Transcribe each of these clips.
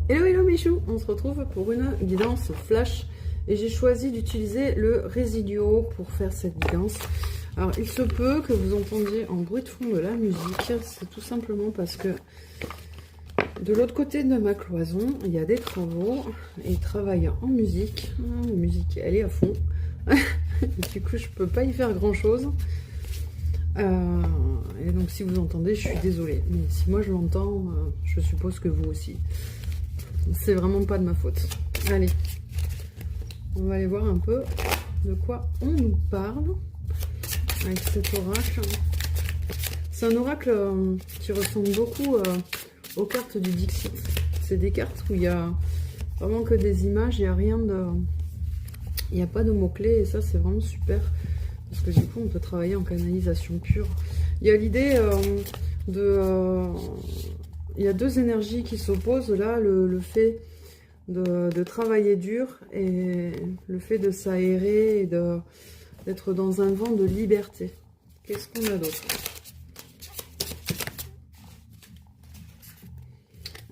Hello hello mes choux, on se retrouve pour une guidance flash et j'ai choisi d'utiliser le Residuo pour faire cette guidance. Alors il se peut que vous entendiez en bruit de fond de la musique, c'est tout simplement parce que de l'autre côté de ma cloison il y a des travaux et ils travaillent en musique. La musique elle est à fond, du coup je peux pas y faire grand chose. Et donc si vous entendez, je suis désolée, mais si moi je l'entends, je suppose que vous aussi. C'est vraiment pas de ma faute. Allez, on va aller voir un peu de quoi on nous parle avec cet oracle. C'est un oracle qui ressemble beaucoup aux cartes du Dixit. C'est des cartes où il y a vraiment que des images, il n'y a rien de... Il n'y a pas de mots-clés et ça c'est vraiment super. Parce que du coup on peut travailler en canalisation pure. Il y a l'idée il y a deux énergies qui s'opposent là, le fait de travailler dur et le fait de s'aérer et d'être dans un vent de liberté. Qu'est-ce qu'on a d'autre?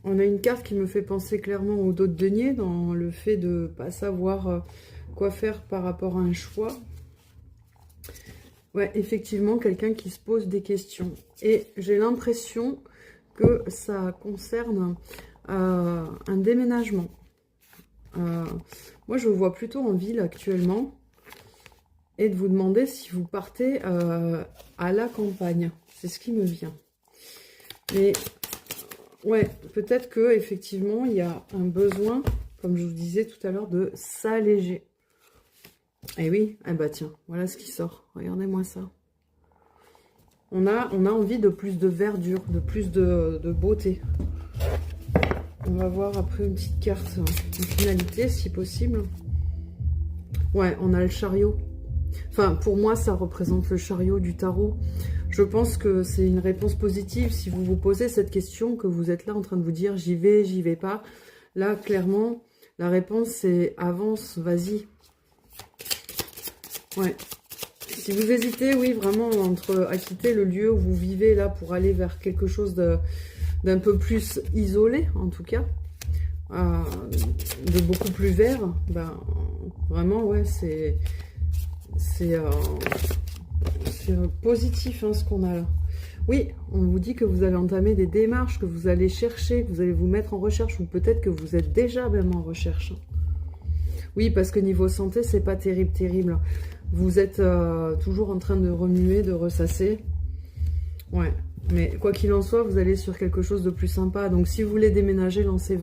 On a une carte qui me fait penser clairement au dos de denier, dans le fait de ne pas savoir quoi faire par rapport à un choix. Ouais, effectivement, quelqu'un qui se pose des questions. Et j'ai l'impression que ça concerne un déménagement. Moi, je vous vois plutôt en ville actuellement. Et de vous demander si vous partez à la campagne. C'est ce qui me vient. Mais, ouais, peut-être que effectivement il y a un besoin, comme je vous disais tout à l'heure, de s'alléger. Et oui, ah bah tiens, voilà ce qui sort. Regardez-moi ça. On a envie de plus de verdure, de plus de beauté. On va voir après une petite carte en finalité, si possible. Ouais, on a le chariot. Enfin, pour moi, ça représente le chariot du tarot. Je pense que c'est une réponse positive si vous vous posez cette question, que vous êtes là en train de vous dire j'y vais pas. Là, clairement, la réponse c'est avance, vas-y. Ouais. Si vous hésitez, oui, vraiment, entre à quitter le lieu où vous vivez là pour aller vers quelque chose d'un peu plus isolé, en tout cas, de beaucoup plus vert, ben, vraiment, ouais, c'est positif hein, ce qu'on a là. Oui, on vous dit que vous allez entamer des démarches, que vous allez chercher, que vous allez vous mettre en recherche, ou peut-être que vous êtes déjà même en recherche. Oui, parce que niveau santé, c'est pas terrible. Vous êtes toujours en train de remuer, de ressasser. Ouais, mais quoi qu'il en soit, vous allez sur quelque chose de plus sympa. Donc si vous voulez déménager, lancez-vous.